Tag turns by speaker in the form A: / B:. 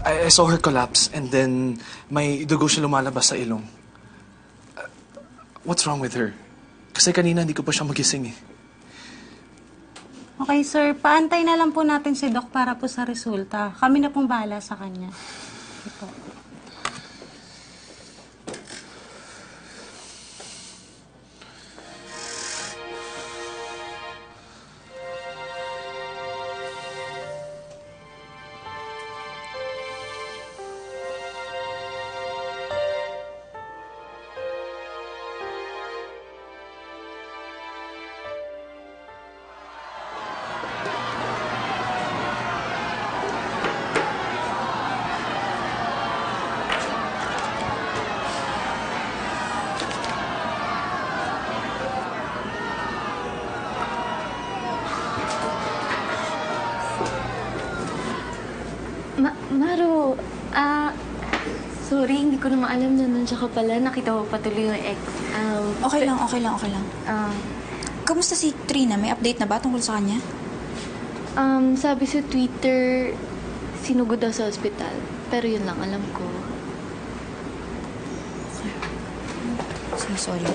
A: I saw her collapse and then may dugo siya lumalabas sa ilong. What's wrong with her? Kasi kanina hindi ko pa siya magising eh.
B: Okay, sir. Paantay na lang po natin si Doc para po sa resulta. Kami na pong bahala sa kanya. Okay po.
C: Maru, sorry, hindi ko naman alam na nandiyan ka pala. Nakita mo patuloy yung ex.
D: Okay lang. Kamusta si Trina? May update na ba tungkol sa kanya?
C: Sabi sa Twitter, sinugod daw sa ospital. Pero yun lang alam ko.
D: So sorry.